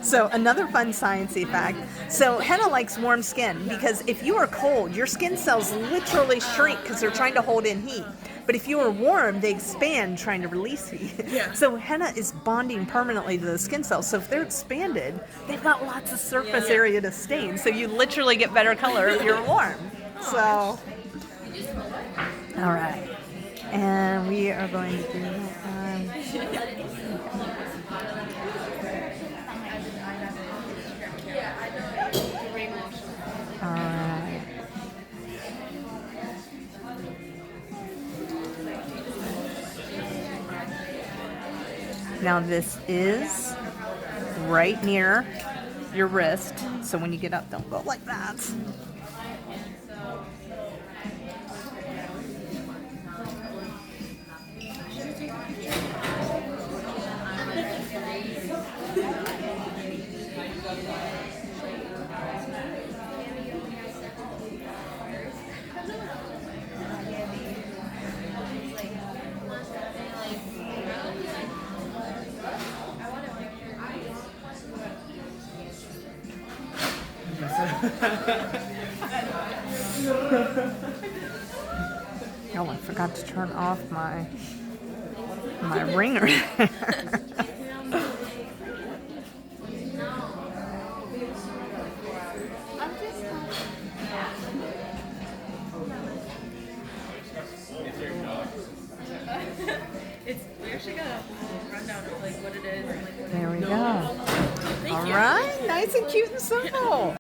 So another fun sciencey fact. So henna likes warm skin because if you are cold, your skin cells literally shrink because they're trying to hold in heat. But if you are warm, they expand trying to release heat. Yeah. So henna is bonding permanently to the skin cells. So if they're expanded, they've got lots of surface area to stain. So you literally get better color if you're warm. So, all right. And we are going to do all right. Now this is right near your wrist, so when you get up, don't go like that. Oh, I forgot to turn off my ringer. We actually got a rundown of like what it is and like what There we it go. All right, nice and cute and simple.